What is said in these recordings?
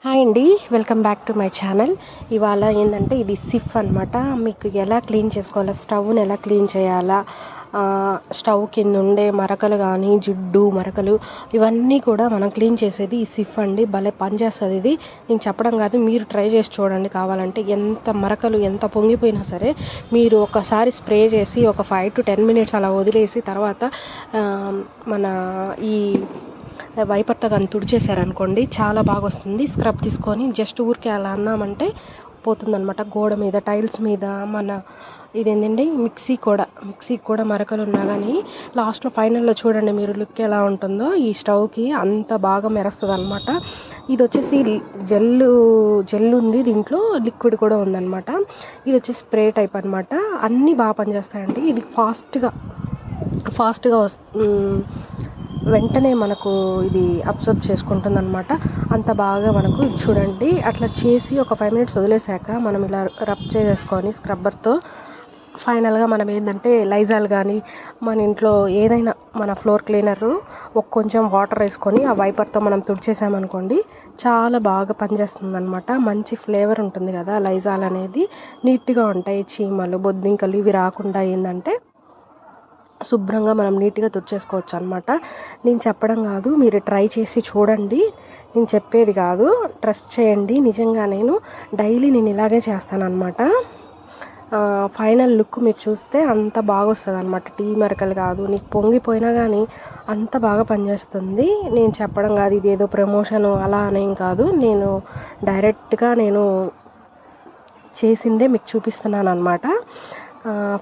Hi అండి, welcome back to my channel. ఇవాళ ఏంటంటే ఇది సిఫ్ అనమాట. మీకు ఎలా క్లీన్ చేసుకోవాలా, స్టవ్ని ఎలా క్లీన్ చేయాలా, స్టవ్ కింద ఉండే మరకలు కానీ జిడ్డు మరకలు ఇవన్నీ కూడా మనం క్లీన్ చేసేది ఈ సిఫ్ అండి. భలే పనిచేస్తుంది ఇది. నేను చెప్పడం కాదు, మీరు ట్రై చేసి చూడండి. కావాలంటే ఎంత మరకలు ఎంత పొంగిపోయినా సరే మీరు ఒకసారి స్ప్రే చేసి ఒక 5 to 10 minutes అలా వదిలేసి తర్వాత మన ఈ వైపర్తో కానీ తుడిచేసారనుకోండి చాలా బాగా వస్తుంది. స్క్రబ్ తీసుకొని జస్ట్ ఊరికే అలా అన్నామంటే పోతుందనమాట. గోడ మీద, టైల్స్ మీద, మన ఇదేంటండి మిక్సీకి కూడా మరకలు ఉన్నా కానీ లాస్ట్లో ఫైనల్లో చూడండి మీరు లుక్ ఎలా ఉంటుందో. ఈ స్టవ్కి అంత బాగా మెరుస్తుంది అనమాట. ఇది వచ్చేసి జెల్ ఉంది, దీంట్లో లిక్విడ్ కూడా ఉందన్నమాట. ఇది వచ్చేసి స్ప్రే టైప్ అనమాట. అన్నీ బాగా పనిచేస్తాయండి. ఇది ఫాస్ట్గా వెంటనే మనకు ఇది అబ్జర్వ్ చేసుకుంటుంది అనమాట. అంత బాగా మనకు చూడండి. అట్లా చేసి ఒక 5 minutes వదిలేసాక మనం ఇలా రబ్ చేసుకొని స్క్రబ్బర్తో ఫైనల్గా మనం ఏంటంటే లైజాల్ కానీ మన ఇంట్లో ఏదైనా మన ఫ్లోర్ క్లీనర్ కొంచెం వాటర్ వేసుకొని ఆ వైపర్తో మనం తుడిచేసామనుకోండి చాలా బాగా పనిచేస్తుంది అనమాట. మంచి ఫ్లేవర్ ఉంటుంది కదా లైజాల్ అనేది. నీట్గా ఉంటాయి, చీమలు బొద్దింకలు ఇవి రాకుండా ఏంటంటే శుభ్రంగా మనం నీట్గా తుడిచేసుకోవచ్చు అనమాట. నేను చెప్పడం కాదు, మీరు ట్రై చేసి చూడండి. నేను చెప్పేది కాదు, ట్రస్ట్ చేయండి. నిజంగా నేను ఇలాగే చేస్తానన్నమాట. ఫైనల్ లుక్ మీరు చూస్తే అంత బాగా వస్తుంది అనమాట. టీ మరకలు కాదు, నీకు పొంగిపోయినా కానీ అంత బాగా పనిచేస్తుంది. నేను చెప్పడం కాదు, ఇది ఏదో ప్రమోషన్ అలా అనేం కాదు. నేను డైరెక్ట్గా చేసిందే మీకు చూపిస్తున్నాను అనమాట.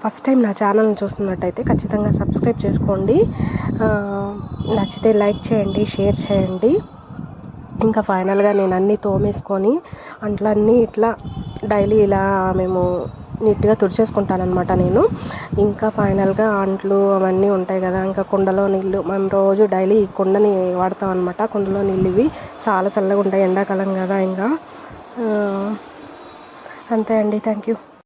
ఫస్ట్ టైం నా ఛానల్ని చూస్తున్నట్టయితే ఖచ్చితంగా సబ్స్క్రైబ్ చేసుకోండి. నచ్చితే లైక్ చేయండి, షేర్ చేయండి. ఇంకా ఫైనల్గా నేను అన్నీ తోమేసుకొని అంట్లన్నీ ఇట్లా డైలీ ఇలా మేము నీట్గా తుడిచేసుకుంటానమాట నేను. ఇంకా ఫైనల్గా అంట్లు అవన్నీ ఉంటాయి కదా, ఇంకా కుండలో నీళ్ళు మనం రోజు డైలీ ఈ కుండని వాడతాం అనమాట. కుండలో నీళ్ళు ఇవి చాలా చల్లగా ఉంటాయి, ఎండాకాలం కదా. ఇంకా అంతే అండి. Thank you.